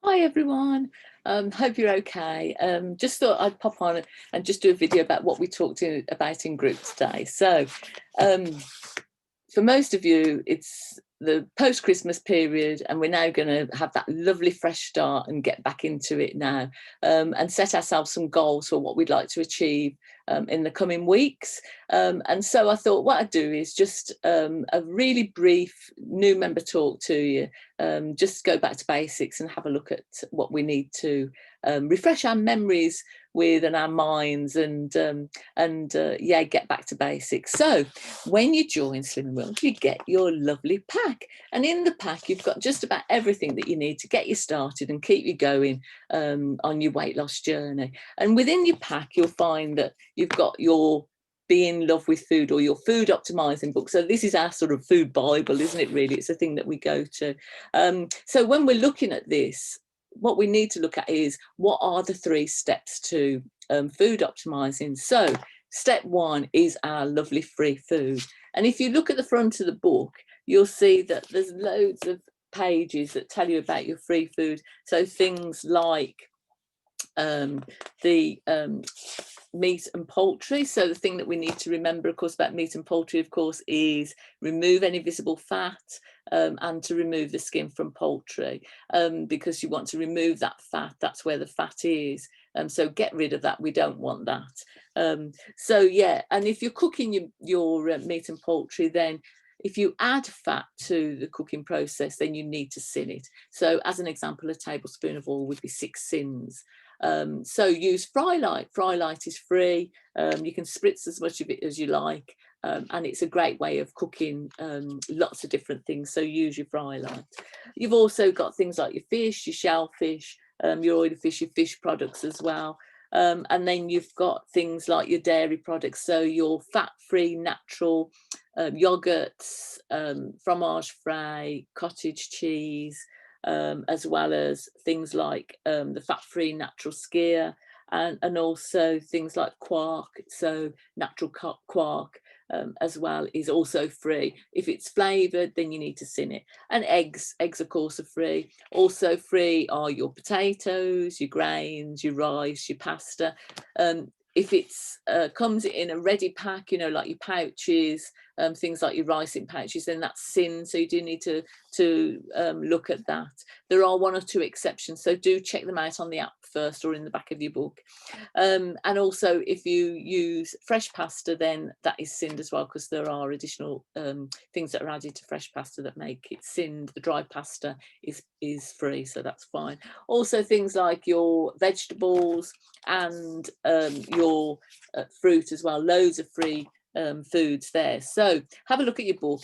Hi everyone, hope you're okay. Just thought I'd pop on and just do a video about what we talked about in group today. So um, for most of you, it's the post-Christmas period, and we're now going to have that lovely fresh start and get back into it now, and set ourselves some goals for what we'd like to achieve in the coming weeks. And so I thought what I'd do is just a really brief new member talk to you, just go back to basics and have a look at what we need to refresh our memories with and our minds, and yeah, get back to basics. So when you join Slimming World, you get your lovely pack, and in the pack you've got just about everything that you need to get you started and keep you going on your weight loss journey. And within your pack you'll find that you've got your Be in Love with Food, or your food optimizing book. So this is our sort of food Bible, isn't it? Really, it's a thing that we go to. So when we're looking at this, what we need to look at is, what are the 3 steps to food optimizing? So step 1 is our lovely free food. And if you look at the front of the book, you'll see that there's loads of pages that tell you about your free food. So things like the meat and poultry. So the thing that we need to remember, of course, about meat and poultry, of course, is remove any visible fat, and to remove the skin from poultry, because you want to remove that fat. That's where the fat is. So get rid of that. We don't want that. So yeah, and if you're cooking your meat and poultry, then if you add fat to the cooking process, then you need to sin it. So as an example, a tablespoon of oil would be 6 sins. So use Frylight. Frylight is free. You can spritz as much of it as you like, and it's a great way of cooking lots of different things. So use your Frylight. You've also got things like your fish, your shellfish, your oily fish, your fish products as well. And then you've got things like your dairy products, so your fat-free natural yogurts, fromage frais, cottage cheese, as well as things like the fat-free natural skyr, and also things like quark. So natural quark as well is also free. If it's flavoured, then you need to sin it. And eggs of course are free. Also free are your potatoes, your grains, your rice, your pasta. If it's comes in a ready pack, you know, like your pouches, things like your rice in pouches, then that's sin. So you do need to look at that. There are 1 or 2 exceptions, so do check them out on the app first or in the back of your book. And also, if you use fresh pasta, then that is sinned as well, because there are additional things that are added to fresh pasta that make it sinned. The dry pasta is free, so that's fine. Also, things like your vegetables and your fruit as well. Loads of free foods there. So have a look at your book.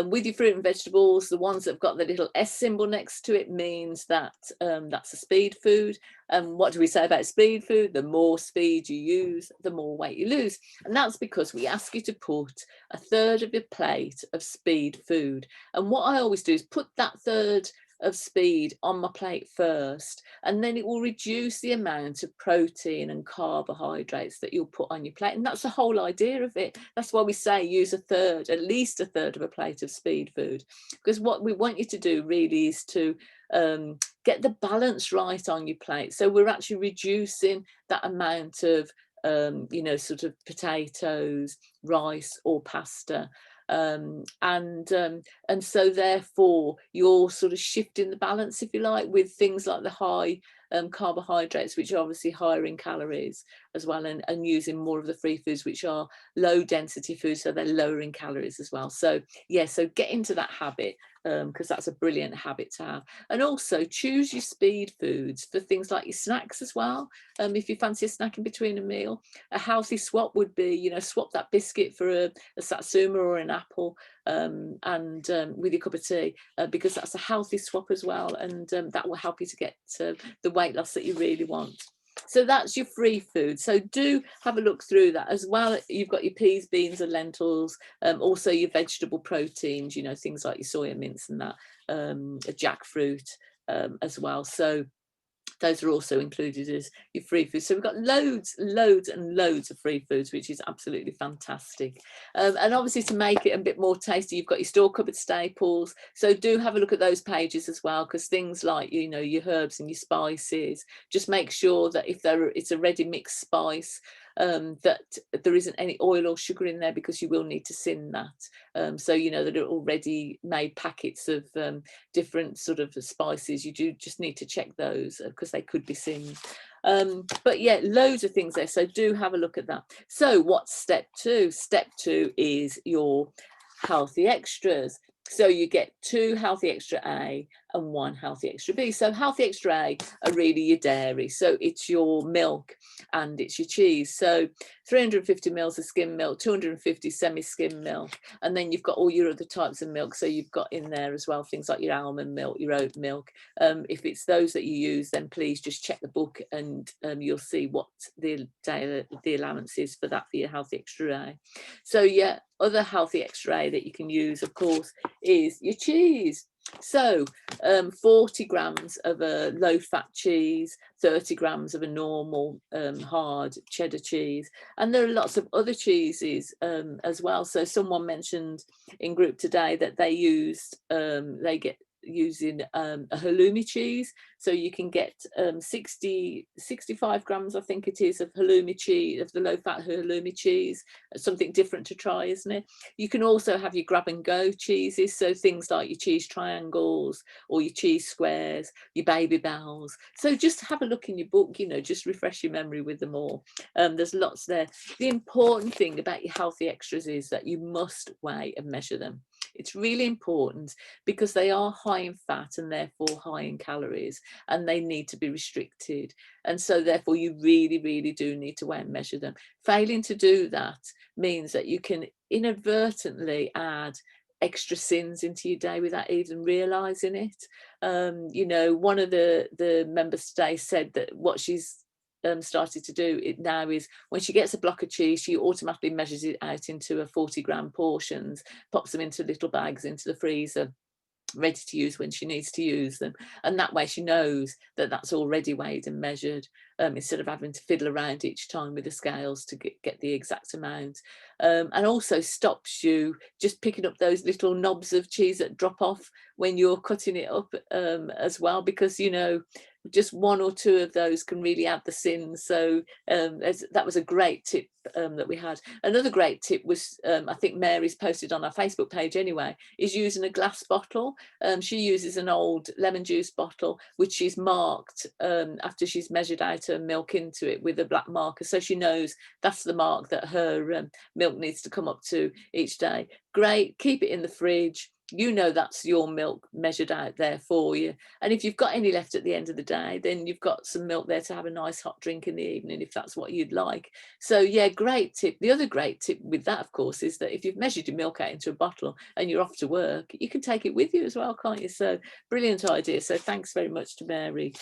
With your fruit and vegetables, the ones that have got the little S symbol next to it means that that's a speed food. And what do we say about speed food? The more speed you use, the more weight you lose. And that's because we ask you to put 1/3 of your plate of speed food. And what I always do is put that 1/3 of speed on my plate first, and then it will reduce the amount of protein and carbohydrates that you'll put on your plate. And that's the whole idea of it. That's why we say use 1/3, at least 1/3 of a plate of speed food, because what we want you to do really is to get the balance right on your plate. So we're actually reducing that amount of you know, sort of potatoes, rice or pasta, and so therefore you're sort of shifting the balance, if you like, with things like the high carbohydrates, which are obviously higher in calories as well, and using more of the free foods, which are low density foods, so they're lower in calories as well. So yeah, so get into that habit, because that's a brilliant habit to have. And also choose your speed foods for things like your snacks as well. If you fancy a snack in between a meal, a healthy swap would be, you know, swap that biscuit for a satsuma or an apple, and with your cup of tea, because that's a healthy swap as well, and that will help you to get the weight loss that you really want. So that's your free food. So do have a look through that as well. You've got your peas, beans and lentils, also your vegetable proteins, you know, things like your soya mince and that, a jackfruit as well. So those are also included as your free foods. So we've got loads and loads of free foods, which is absolutely fantastic. And obviously, to make it a bit more tasty, you've got your store cupboard staples. So do have a look at those pages as well, because things like, you know, your herbs and your spices, just make sure that if it's a ready mixed spice, that there isn't any oil or sugar in there, because you will need to sin that. So you know that are already made packets of different sort of spices. You do just need to check those, because they could be sinned. But yeah, loads of things there, so do have a look at that. So what's step 2? Step 2 is your healthy extras. So you get 2 healthy extra A and 1 healthy extra B. So healthy extra A are really your dairy, so it's your milk and it's your cheese. So 350 mils of skim milk, 250 semi-skim milk, and then you've got all your other types of milk. So you've got in there as well things like your almond milk, your oat milk. If it's those that you use, then please just check the book, and you'll see what the allowance is for that for your healthy extra A. So yeah, other healthy extra A that you can use, of course, is your cheese. So 40 grams of a low fat cheese, 30 grams of a normal hard cheddar cheese, and there are lots of other cheeses as well. So someone mentioned in group today that they get using a halloumi cheese, so you can get 65 grams, I think it is, of halloumi cheese, of the low fat halloumi cheese. Something different to try, isn't it? You can also have your grab and go cheeses, so things like your cheese triangles or your cheese squares, your baby bells. So just have a look in your book, you know, just refresh your memory with them all. There's lots there. The important thing about your healthy extras is that you must weigh and measure them. It's really important, because they are high in fat and therefore high in calories, and they need to be restricted. And so therefore you really do need to weigh and measure them. Failing to do that means that you can inadvertently add extra sins into your day without even realizing it. You know, one of the members today said that what she's started to do it now is when she gets a block of cheese, she automatically measures it out into a 40-gram portions, pops them into little bags into the freezer, ready to use when she needs to use them. And that way she knows that that's already weighed and measured, instead of having to fiddle around each time with the scales to get the exact amount. And also stops you just picking up those little knobs of cheese that drop off when you're cutting it up as well, because, you know, just 1 or 2 of those can really add the sin. So that was a great tip that we had. Another great tip was, I think Mary's posted on our Facebook page anyway, is using a glass bottle. She uses an old lemon juice bottle, which she's marked after she's measured out her milk into it with a black marker, so she knows that's the mark that her milk needs to come up to each day. Great, keep it in the fridge. You know that's your milk measured out there for you. And if you've got any left at the end of the day, then you've got some milk there to have a nice hot drink in the evening, if that's what you'd like. So yeah, great tip. The other great tip with that, of course, is that if you've measured your milk out into a bottle and you're off to work, you can take it with you as well, can't you? So brilliant idea. So thanks very much to Mary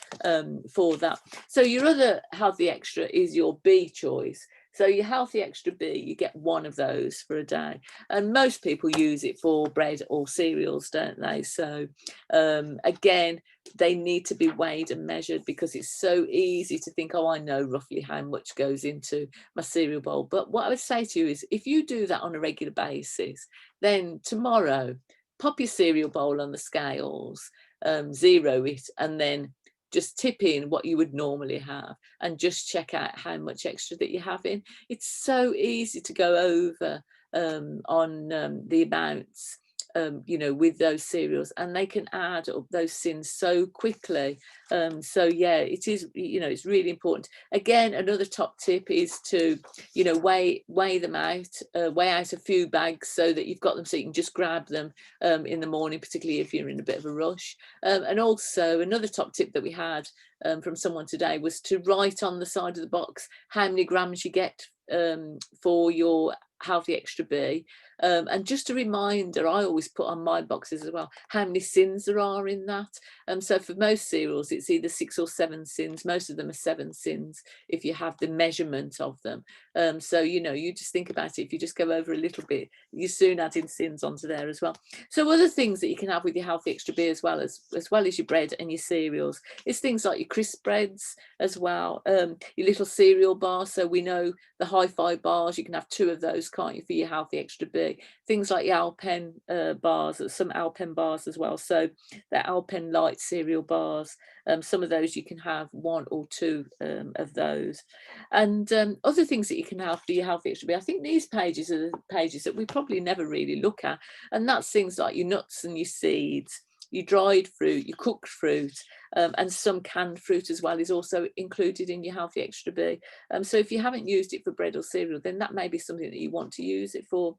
for that. So your other healthy extra is your B choice. So your healthy extra B, you get 1 of those for a day. And most people use it for bread or cereals, don't they? So again, they need to be weighed and measured, because it's so easy to think, oh, I know roughly how much goes into my cereal bowl. But what I would say to you is, if you do that on a regular basis, then tomorrow pop your cereal bowl on the scales, zero it, and then just tip in what you would normally have and just check out how much extra that you're having. It's so easy to go over on the amounts, you know, with those cereals, and they can add up those sins so quickly. So yeah, it is, you know, it's really important. Again, another top tip is to, you know, weigh them out, weigh out a few bags so that you've got them so you can just grab them in the morning, particularly if you're in a bit of a rush. And also another top tip that we had from someone today was to write on the side of the box how many grams you get for your Healthy Extra B. And just a reminder, I always put on my boxes as well how many sins there are in that. So for most cereals, it's either 6 or 7 sins. Most of them are 7 sins if you have the measurement of them. So, you know, you just think about it. If you just go over a little bit, you soon add in sins onto there as well. So other things that you can have with your Healthy Extra B as well as your bread and your cereals is things like your crisp breads as well, your little cereal bars. So we know the Hi-Fi bars, you can have 2 of those, can't you, for your Healthy Extra B. Things like your Alpen bars, some Alpen bars as well. So the Alpen Light cereal bars, some of those you can have 1 or 2 of those. And other things that you can have for your Healthy Extra B, I think these pages are the pages that we probably never really look at. And that's things like your nuts and your seeds, your dried fruit, your cooked fruit, and some canned fruit as well is also included in your Healthy Extra B. So if you haven't used it for bread or cereal, then that may be something that you want to use it for.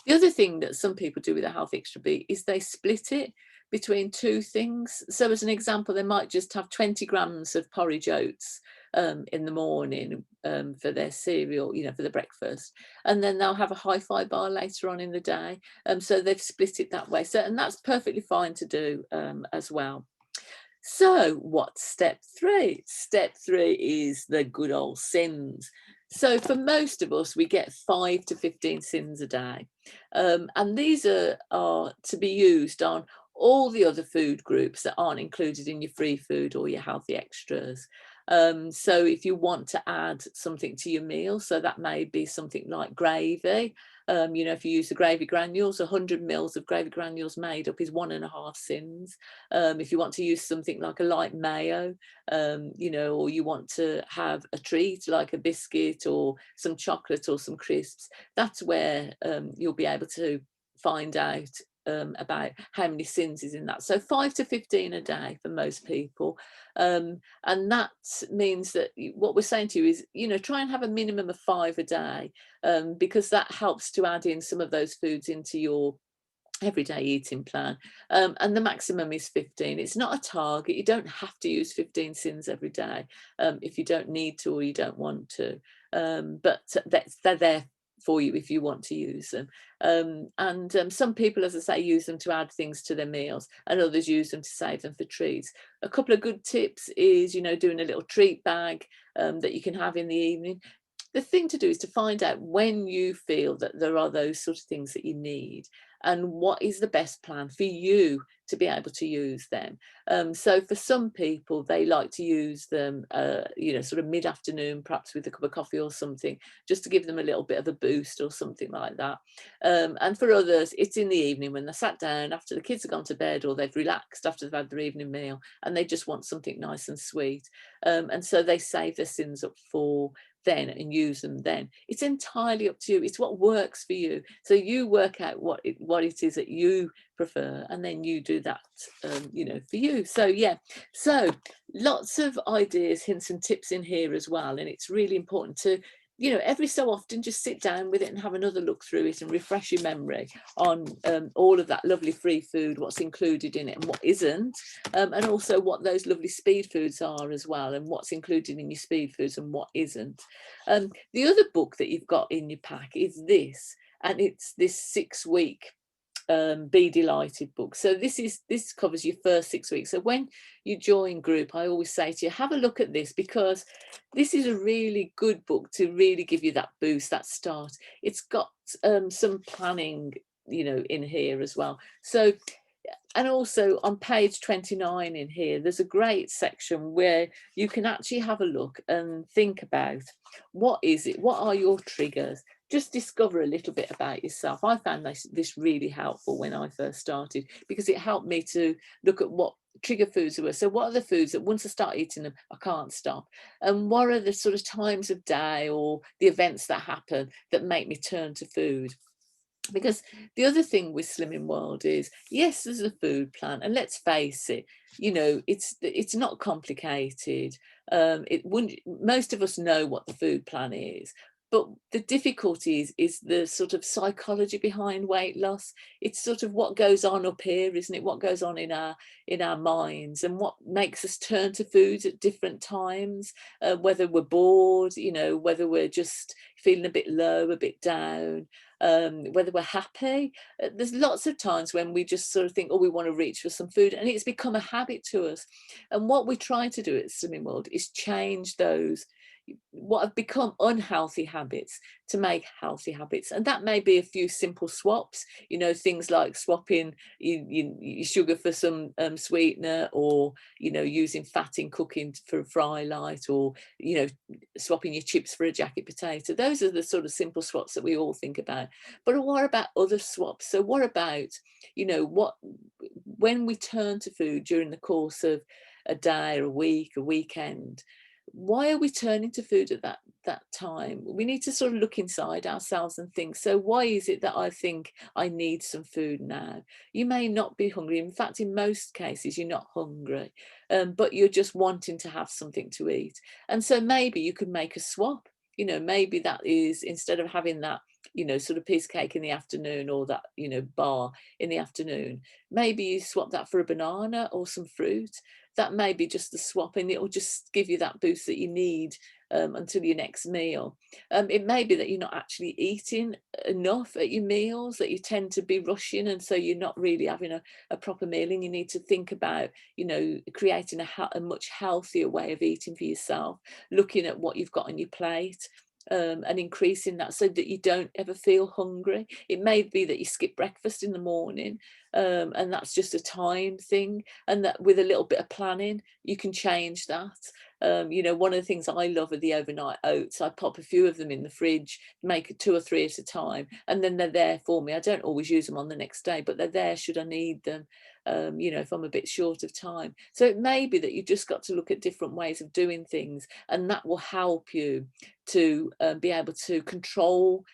The other thing that some people do with a Healthy Extra B is they split it between 2 things. So as an example, they might just have 20 grams of porridge oats in the morning for their cereal, you know, for the breakfast, and then they'll have a Hi-Fi bar later on in the day. So they've split it that way. So, and that's perfectly fine to do as well. So what's step 3? Step 3 is the good old sins. So for most of us, we get 5 to 15 sins a day. And these are to be used on all the other food groups that aren't included in your free food or your healthy extras. So if you want to add something to your meal, so that may be something like gravy. You know, if you use the gravy granules, 100 mils of gravy granules made up is 1.5 sins. If you want to use something like a light mayo, you know, or you want to have a treat like a biscuit or some chocolate or some crisps, that's where you'll be able to find out about how many sins is in that. So 5 to 15 a day for most people. And that means that what we're saying to you is, you know, try and have a minimum of 5 a day, because that helps to add in some of those foods into your everyday eating plan. And the maximum is 15. It's not a target. You don't have to use 15 sins every day if you don't need to or you don't want to. But they're there for you if you want to use them. And some people, as I say, use them to add things to their meals, and others use them to save them for treats. A couple of good tips is, you know, doing a little treat bag that you can have in the evening. The thing to do is to find out when you feel that there are those sort of things that you need, and what is the best plan for you to be able to use them. So for some people, they like to use them, you know, sort of mid-afternoon, perhaps with a cup of coffee or something, just to give them a little bit of a boost or something like that. And for others, it's in the evening when they're sat down after the kids have gone to bed, or they've relaxed after they've had their evening meal, and they just want something nice and sweet. And so they save their sins up for then and use them then. It's entirely up to you. It's what works for you. So you work out what it is that you prefer, and then you do that, you know, for you. So yeah, so lots of ideas, hints and tips in here as well. And it's really important to, you know, every so often just sit down with it and have another look through it and refresh your memory on all of that lovely free food, what's included in it and what isn't, and also what those lovely speed foods are as well, and what's included in your speed foods and what isn't. The other book that you've got in your pack is this, and it's this 6-week Be Delighted book. So this covers your first 6 weeks. So when you join group, I always say to you, have a look at this, because this is a really good book to really give you that boost, that start. It's got some planning, you know, in here as well. So, and also on page 29 in here, there's a great section where you can actually have a look and think about what is it, what are your triggers, just discover a little bit about yourself. I found this really helpful when I first started, because it helped me to look at what trigger foods were. So what are the foods that once I start eating them, I can't stop? And what are the sort of times of day or the events that happen that make me turn to food? Because the other thing with Slimming World is, yes, there's a food plan, and let's face it, you know, it's not complicated. It wouldn't, most of us know what the food plan is. But the difficulty is the sort of psychology behind weight loss. It's sort of what goes on up here, isn't it? What goes on in our minds, and what makes us turn to food at different times, whether we're bored, you know, whether we're just feeling a bit low, a bit down, whether we're happy. There's lots of times when we just sort of think, oh, we want to reach for some food, and it's become a habit to us. And what we're trying to do at Slimming World is change those what have become unhealthy habits to make healthy habits. And that may be a few simple swaps, you know, things like swapping your sugar for some sweetener, or, you know, using fat in cooking for a fry light, or, you know, swapping your chips for a jacket potato. Those are the sort of simple swaps that we all think about. But what about other swaps? So what about, you know, what when we turn to food during the course of a day or a week, a weekend, why are we turning to food at that time? We need to sort of look inside ourselves and think, so why is it that I think I need some food now? You may not be hungry. In fact, in most cases, you're not hungry, but you're just wanting to have something to eat. And so maybe you could make a swap. You know, maybe that is, instead of having that, you know, sort of piece of cake in the afternoon, or that, you know, bar in the afternoon, maybe you swap that for a banana or some fruit. That may be just the swap, and it will just give you that boost that you need until your next meal. It may be that you're not actually eating enough at your meals, that you tend to be rushing, and so you're not really having a proper meal, and you need to think about, you know, creating a much healthier way of eating for yourself, looking at what you've got on your plate. And increasing that so that you don't ever feel hungry. It may be that you skip breakfast in the morning, and that's just a time thing, and that with a little bit of planning you can change that. You know, one of the things I love are the overnight oats. I pop a few of them in the fridge, make 2 or 3 at a time, and then they're there for me. I don't always use them on the next day, but they're there should I need them, you know, if I'm a bit short of time. So it may be that you've just got to look at different ways of doing things, and that will help you to be able to control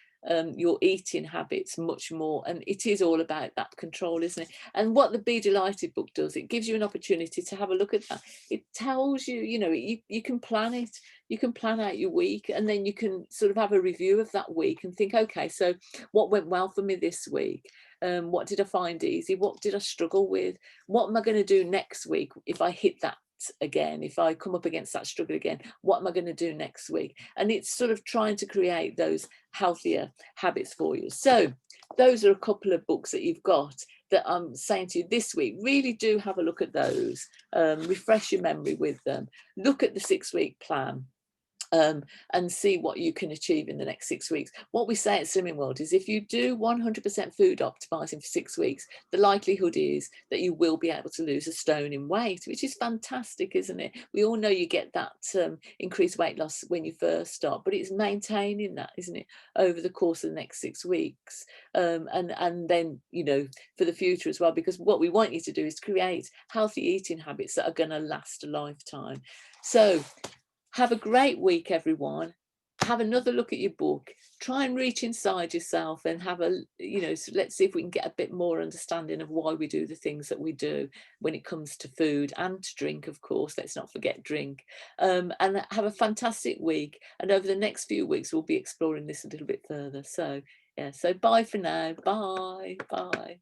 your eating habits much more. And it is all about that control, isn't it? And what the Be Delighted book does, it gives you an opportunity to have a look at that. It tells you, you know, you can plan it, you can plan out your week, and then you can sort of have a review of that week and think, okay, so what went well for me this week? What did I find easy? What did I struggle with? What am I going to do next week if I hit that again? If I come up against that struggle again, what am I going to do next week? And it's sort of trying to create those healthier habits for you. So those are a couple of books that you've got that I'm saying to you this week. Really do have a look at those, refresh your memory with them, look at the 6-week plan, and see what you can achieve in the next 6 weeks. What we say at Slimming World is if you do 100% food optimizing for 6 weeks, the likelihood is that you will be able to lose a stone in weight, which is fantastic, isn't it? We all know you get that increased weight loss when you first start, but it's maintaining that, isn't it, over the course of the next 6 weeks, and then, you know, for the future as well, because what we want you to do is create healthy eating habits that are going to last a lifetime. So have a great week, everyone. Have another look at your book. Try and reach inside yourself and have a, you know, so let's see if we can get a bit more understanding of why we do the things that we do when it comes to food and to drink, of course. Let's not forget drink. And have a fantastic week. And over the next few weeks, we'll be exploring this a little bit further. So, yeah, so bye for now. Bye. Bye.